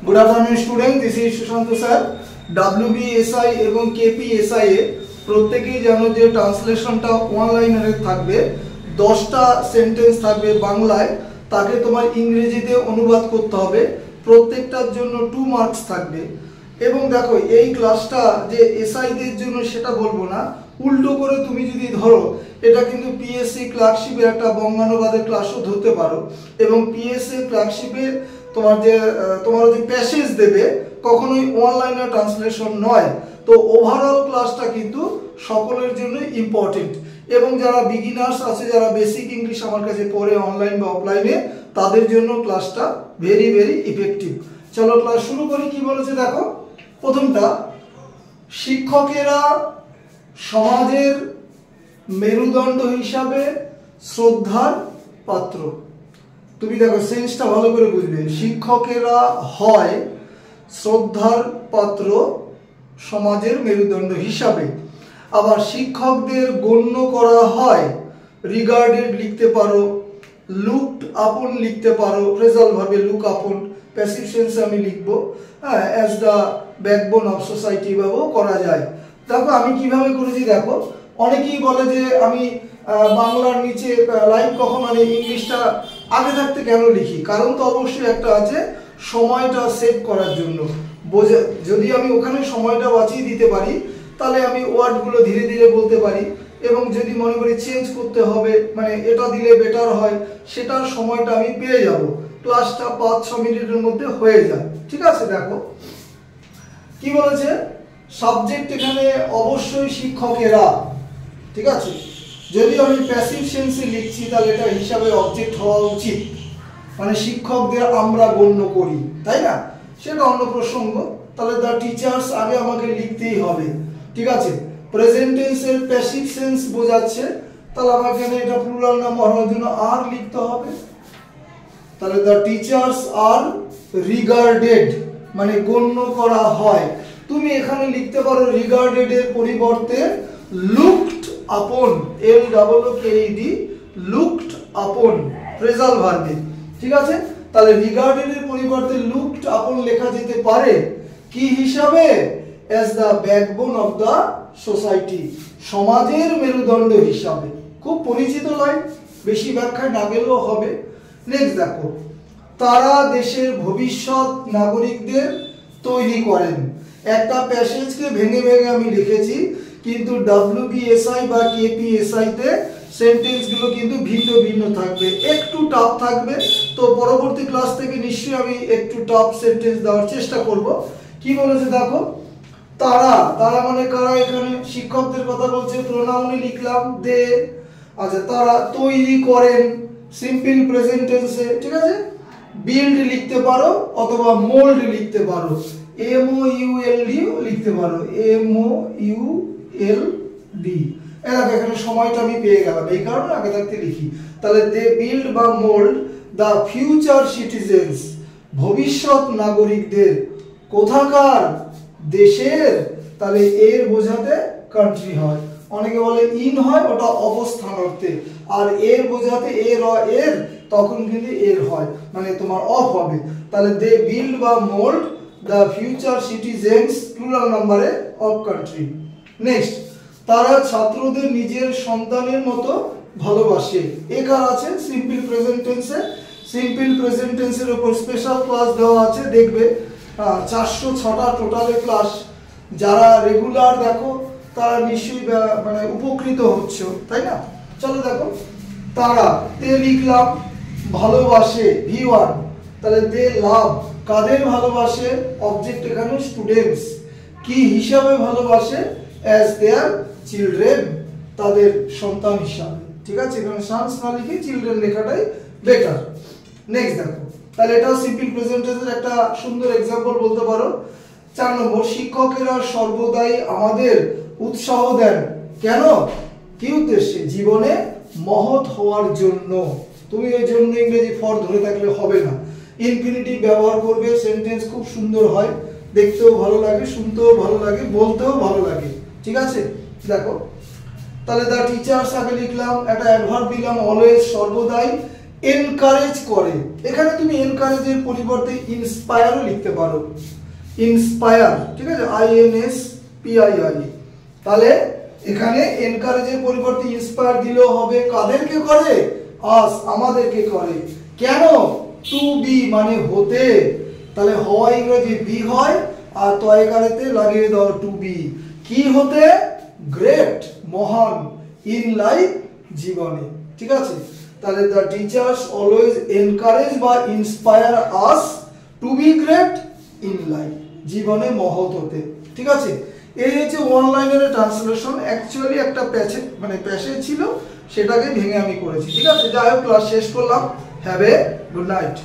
Good afternoon student, this is Sushant sir. WBSI এবং KPSI এ প্রত্যেকেই জানো যে ট্রান্সলেশনটা ওয়ান লাইনারে থাকবে, 10টা সেন্টেন্স থাকবে বাংলায়, তাকে তোমার ইংরেজিতে অনুবাদ করতে হবে। প্রত্যেকটার জন্য 2 মার্কস থাকবে। এবং দেখো এই ক্লাসটা যে এসআইদের জন্য সেটা বলবো না, উল্টো করে তুমি যদি ধরো এটা কিন্তু পিএসসি ক্লার্কশিপের একটা বঙ্গানুবাদের ক্লাসও ধরতে পারো। এবং পিএসসি ক্লার্কশিপে তোমার যে প্যাসেজ দেবে কখনোই অনলাইনে ট্রান্সলেশন নয়। তো ওভারঅল ক্লাসটা কিন্তু সকলের জন্য ইম্পর্টেন্ট। এবং যারা বিগিনার্স আছে, যারা বেসিক ইংলিশ আমার কাছে পড়ে অনলাইন বা অফলাইনে, তাদের জন্য ক্লাসটা ভেরি ভেরি ইফেক্টিভ। চলো ক্লাস শুরু করি। কি বলেছে দেখো, প্রথমটা, শিক্ষকেরা সমাজের মেরুদণ্ড হিসাবে শ্রদ্ধার পাত্র। তুমি দেখো সেন্সটা ভালো করে বুঝবে। শিক্ষকেরা হয় শ্রদ্ধার পাত্র সমাজের মেরুদণ্ড হিসাবে। আবার শিক্ষকদের গণ্য করা হয়, রিগার্ডেড লিখতে পারো, লুকড আপন লিখতে পারো, ফ্রেজাল ভাবে লুক আপন, প্যাসিভ সেন্সে আমি লিখবো, as the backbone of society ভাবেও করা যায়। দেখো আমি কিভাবে করেছি দেখো, অনেকেই বলে যে আমি বাংলার নিচে লাইভ কখন মানে ইংলিশটা আগে থাকতে কেন লিখি, কারণ তো অবশ্যই একটা আছে, সময়টা সেভ করার জন্য। যদি আমি ওখানে সময়টা বাঁচিয়ে দিতে পারি তাহলে আমি ওয়ার্ডগুলো ধীরে ধীরে বলতে পারি। এবং যদি মনে করি চেঞ্জ করতে হবে, মানে এটা দিলে বেটার হয়, সেটার সময়টা আমি পেয়ে যাব। ক্লাসটা 5-6 মিনিটের মধ্যে হয়ে যায়। ঠিক আছে, দেখো কি বলেছে, সাবজেক্ট এখানে অবশ্যই শিক্ষকেরা। ঠিক আছে, যদি আমি প্যাসিভ সেন্সে লিখছি তাহলে এটা হিসাবে অবজেক্ট হওয়া উচিত, মানে শিক্ষকদের আমরা গণ্য করি, তাই না? সেটা অন্য প্রসঙ্গ। তাহলে দ্য টিচার্স আগে আমাকে লিখতেই হবে। ঠিক আছে, প্রেজেন্ট টেন্সের প্যাসিভ সেন্স বোঝাচ্ছে, তাহলে আমাকে এটা প্লুরাল নাম্বার হওয়ার জন্য আর লিখতে হবে। তাহলে দ্য টিচার্স আর রিগার্ডেড, মানে গণ্য করা হয়। তুমি এখানে লিখতে পারো রিগার্ডেড এর পরিবর্তে লুকড আপন, LOOKED, লুকড আপন, ফ্রেজাল ভার্বে। ঠিক আছে, তাহলে রিগার্ডেড এর পরিবর্তে লুকড আপন লেখা যেতে পারে কি হিসাবে, as the backbone of the society, সমাজের মেরুদণ্ড হিসাবে। খুব পরিচিত লাইন, বেশি ব্যাখ্যায় না গেলেও হবে। নেক্সট দেখো, তারা দেশের ভবিষ্যৎ নাগরিকদের তৈরি করেন। একটা প্যাসেজকে ভেঙে ভেঙে আমি লিখেছি, কিন্তু WBSI বা KPSI তে সেন্টেন্সগুলো কিন্তু ভিন্ন ভিন্ন থাকবে, একটু টাফ থাকবে। তো পরবর্তী ক্লাস থেকে নিশ্চয়ই আমি একটু টাফ সেন্টেন্স দেওয়ার চেষ্টা করব। কি বলেছে দেখো, তারা মানে কারা, এখানে শিক্ষকদের কথা বলছে, প্রোনাউনে লিখলাম দে। আচ্ছা, তারা তৈরি করেন, সিম্পল প্রেজেন্ট টেন্সে। ঠিক আছে, বিল্ড লিখতে পারো অথবা মোল্ড লিখতে পারো, MOULD লিখতে পারো, MOULD। এখানে সময়টা আমি পেয়ে গেলাম, এই কারণে আগে থাকতে লিখি। তাহলে দে বিল্ড বা মোল্ড দ্য ফিউচার সিটিজেন্স, ভবিষ্যৎ নাগরিকদের। কোথাকার, দেশের। তাহলে এর বোঝাতে কান্ট্রি হয়, অনেকে বলে ইন হয়, ওটা অবস্থান অর্থে। আর এর বোঝাতে এর তখন কিন্তু এর হয়, মানে তোমার অফ হবে। তাহলে দে বিল্ড বা mould the future citizens, plural নাম্বারে, অফ কান্ট্রি। নেক্সট, তারা ছাত্রদের নিজের সন্তানের মতো ভালোবাসে। একার আছে সিম্পল প্রেজেন্ট টেন্সে। সিম্পল প্রেজেন্ট টেন্সের উপর স্পেশাল ক্লাস দেওয়া আছে, দেখবে 406টা টোটালে ক্লাস। যারা রেগুলার দেখো তারা নিশ্চয়ই মানে উপকৃত হচ্ছে, তাই না? চলো দেখো, তারা তে লিখলাম, ভালোবাসে V1, তাহলে দে লাভ, কাদের ভালোবাসে, অবজেক্ট এখানে স্টুডেন্টস। কি হিসাবে ভালোবাসে, অ্যাজ দেয়ার চিলড্রেন, তাদের সন্তান হিসাবে। ঠিক আছে, এখানে সানস না লিখে চিলড্রেন লেখাটাই বেটার। নেক্সট দেখো, তাহলে এটাও সিম্পল প্রেজেন্ট টেন্সের একটা সুন্দর এক্সাম্পল বলতে পারো। 4 নম্বর, শিক্ষকেরা সর্বদাই আমাদের উৎসাহ দেন। কেন, কি উদ্দেশ্যে, জীবনে মহৎ হওয়ার জন্য। তুমি এই জন্য ইংরেজি ফর ধরে থাকলে হবে না, ইনফিনিটিভ ব্যবহার করবে, সেন্টেন্স খুব সুন্দর হয়, দেখতেও ভালো লাগে, শুনতেও ভালো লাগে, বলতেও ভালো লাগে। ঠিক আছে, দেখো তাহলে দ্য টিচার্স আগে লিখলাম, একটা অ্যাডভার্ব দিলাম অলওয়েজ, সর্বদাই। এনকারেজ করে। এখানে তুমি এনকারেজের পরিবর্তে ইন্সপায়ারও লিখতে পারো, ইন্সপায়ার, ঠিক আছে, INSPIR। তাহলে এখানে এনকারেজের পরিবর্তে ইন্সপায়ার দিলেও হবে। কাদেরকে করে? আস, আমাদেরকে করে। কেন? টু বি মানে হতে, তাহলে হওয়া ইংরেজি বি হয়, আর তয়কারেতে লাগিয়ে দাও টু বি। কি হতে? গ্রেট, মহান, ইন লাইফ, জীবনে। ঠিক আছে, তাহলে দ্য টিচার্স অলওয়েজ এনকারেজ বা inspire us to be great in life, জীবনে মহৎ হতে। ঠিক আছে, এই হচ্ছে ওয়ান লাইনের ট্রান্সলেশন। অ্যাকচুয়ালি একটা প্যাসেজ ছিল, সেটাকে ভেঙে আমি করেছি। ঠিক আছে, যাই হোক, ক্লাস শেষ করলাম। Have a good night.